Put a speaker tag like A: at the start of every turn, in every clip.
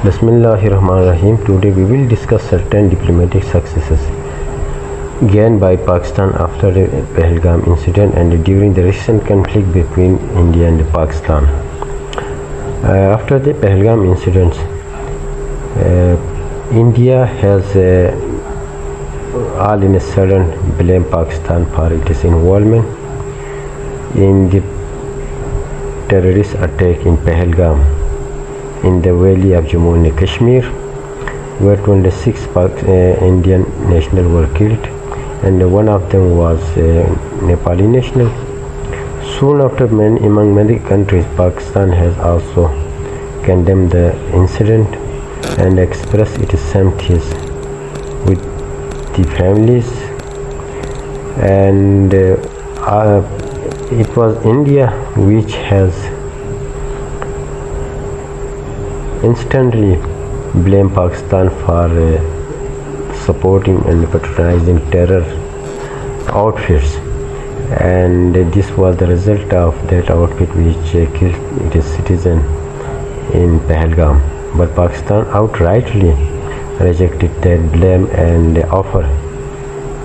A: Bismillahirrahmanirrahim. Today we will discuss certain diplomatic successes gained by Pakistan after the Pahalgam incident and during the recent conflict between India and Pakistan. After the Pahalgam incidents, India has all in a sudden blamed Pakistan for its involvement in the terrorist attack in Pahalgam in the valley of Jammu and Kashmir, where 26 Indian nationals were killed, and one of them was Nepali national. Soon after, among many countries, Pakistan has also condemned the incident and expressed its sympathies with the families, and it was India which has instantly blamed Pakistan for supporting and patronizing terror outfits, and this was the result of that outfit which killed its citizen in Pahalgam. But Pakistan outrightly rejected that blame and offered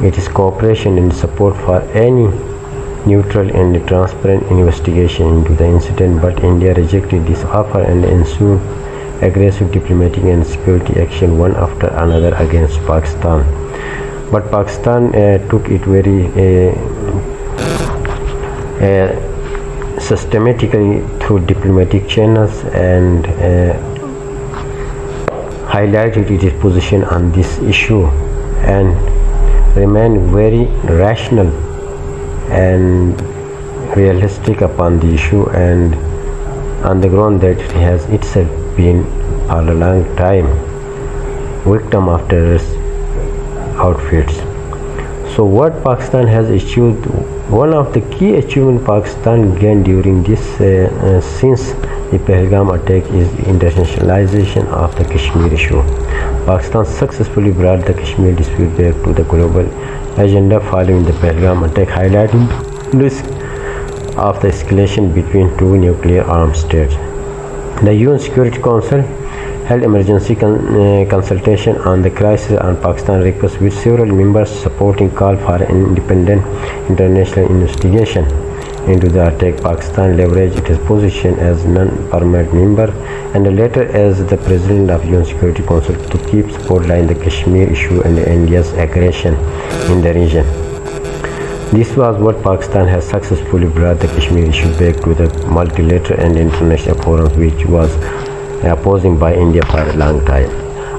A: its cooperation and support for any neutral and transparent investigation into the incident. But India rejected this offer and ensued aggressive diplomatic and security action one after another against Pakistan. But Pakistan took it very systematically through diplomatic channels and highlighted its position on this issue and remained very rational and realistic upon the issue, and on the ground that it has itself been for a long time victim of terrorist outfits. So what Pakistan has achieved, one of the key achievements Pakistan gained during this since the Pahalgam attack, is the internationalization of the Kashmir issue. Pakistan successfully brought the Kashmir dispute back to the global agenda following the Pahalgam attack, highlighting risk of the escalation between two nuclear armed states. The UN Security Council held emergency consultation on the crisis on Pakistan request, with several members supporting call for an independent international investigation into the attack. Pakistan leveraged its position as non-permanent member and later as the president of UN Security Council to keep spotlighting the Kashmir issue and India's aggression in the region. This was what Pakistan has successfully brought the Kashmir issue back to the multilateral and international forums, which was opposing by India for a long time.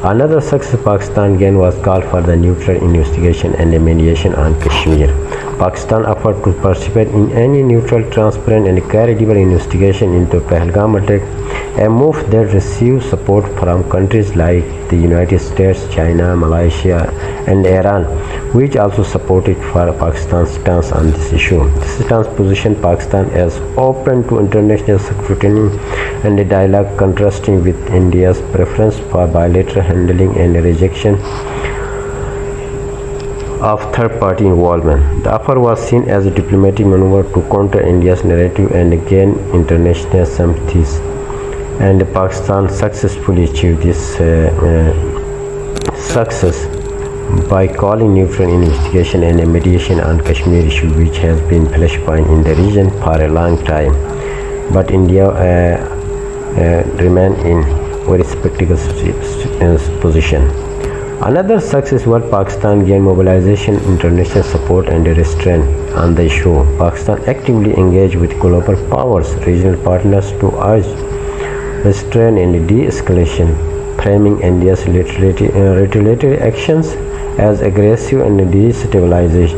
A: Another success Pakistan gained was call for the neutral investigation and mediation on Kashmir. Pakistan offered to participate in any neutral, transparent and credible investigation into Pahalgam attack, a move that received support from countries like the United States, China, Malaysia and Iran, which also supported for Pakistan's stance on this issue. This stance positioned Pakistan as open to international scrutiny and a dialogue, contrasting with India's preference for bilateral handling and rejection of third-party involvement. The offer was seen as a diplomatic maneuver to counter India's narrative and gain international sympathies, and Pakistan successfully achieved this success by calling neutral investigation and a mediation on Kashmir issue, which has been flashpoint in the region for a long time. But India remained in very skeptical position. Another success was Pakistan gained mobilization, international support and restraint on the issue. Pakistan actively engaged with global powers, regional partners to urge restraint and de-escalation, framing India's retaliatory actions as aggressive and destabilizing.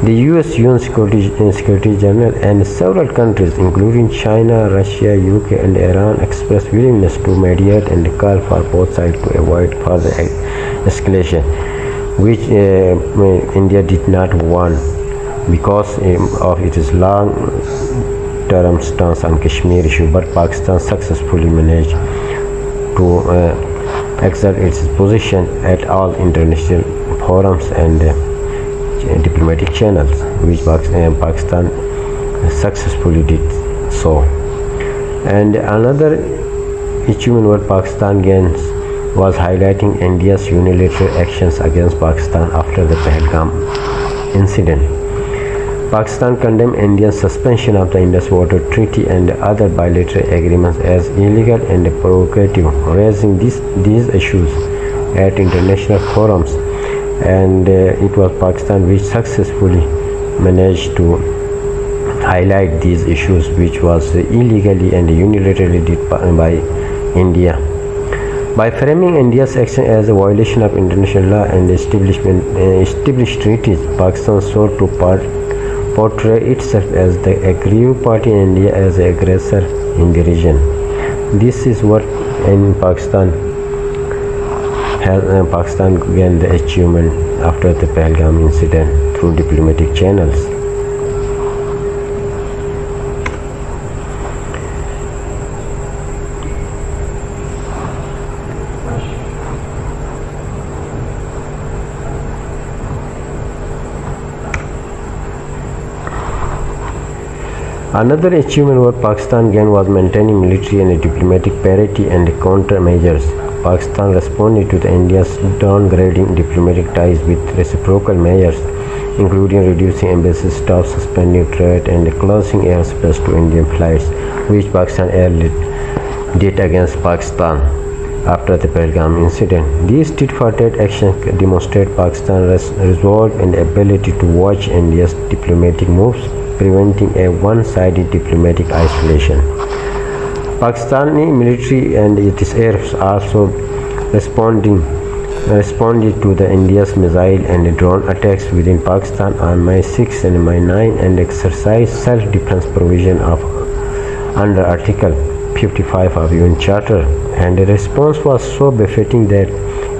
A: The US UN Secretary General and several countries, including China, Russia, UK and Iran, expressed willingness to mediate and call for both sides to avoid further escalation, which India did not want because of its long-term stance on Kashmir issue. But Pakistan successfully managed to exert its position at all international forums and diplomatic channels, which Pakistan successfully did so. And another achievement what Pakistan gains was highlighting India's unilateral actions against Pakistan after the Pahalgam incident. Pakistan condemned India's suspension of the Indus Water Treaty and other bilateral agreements as illegal and provocative, raising these issues at international forums, and it was Pakistan which successfully managed to highlight these issues, which was illegally and unilaterally did by India. By framing India's action as a violation of international law and established treaties, Pakistan sought to portray itself as the aggrieved party and India as the aggressor in the region. This is what in Pakistan gained the achievement after the Pahalgam incident through diplomatic channels. Another achievement what Pakistan gained was maintaining military and diplomatic parity and countermeasures. Pakistan responded to India's downgrading diplomatic ties with reciprocal measures, including reducing embassy staff, suspending trade, and closing airspace to Indian flights, which Pakistan Air did against Pakistan after the Pahalgam incident. These tit-for-tat actions demonstrate Pakistan's resolve and ability to watch India's diplomatic moves, preventing a one-sided diplomatic isolation. Pakistani military and its air also responded to the India's missile and drone attacks within Pakistan on May 6 and May 9 and exercised self-defense provision under Article 55 of UN Charter, and the response was so befitting that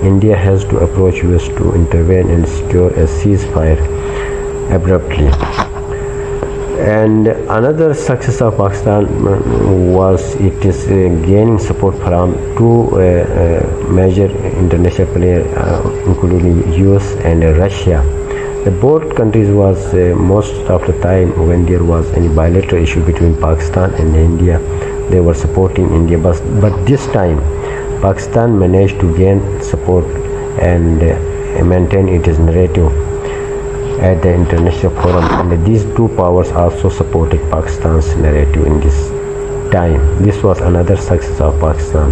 A: India has to approach US to intervene and secure a ceasefire abruptly. And another success of Pakistan was it is gaining support from two major international players, including US and Russia. The both countries was most of the time when there was any bilateral issue between Pakistan and India, they were supporting India. But this time, Pakistan managed to gain support and maintain its narrative at the international forum, and these two powers also supported Pakistan's narrative in this time. This was another success of Pakistan.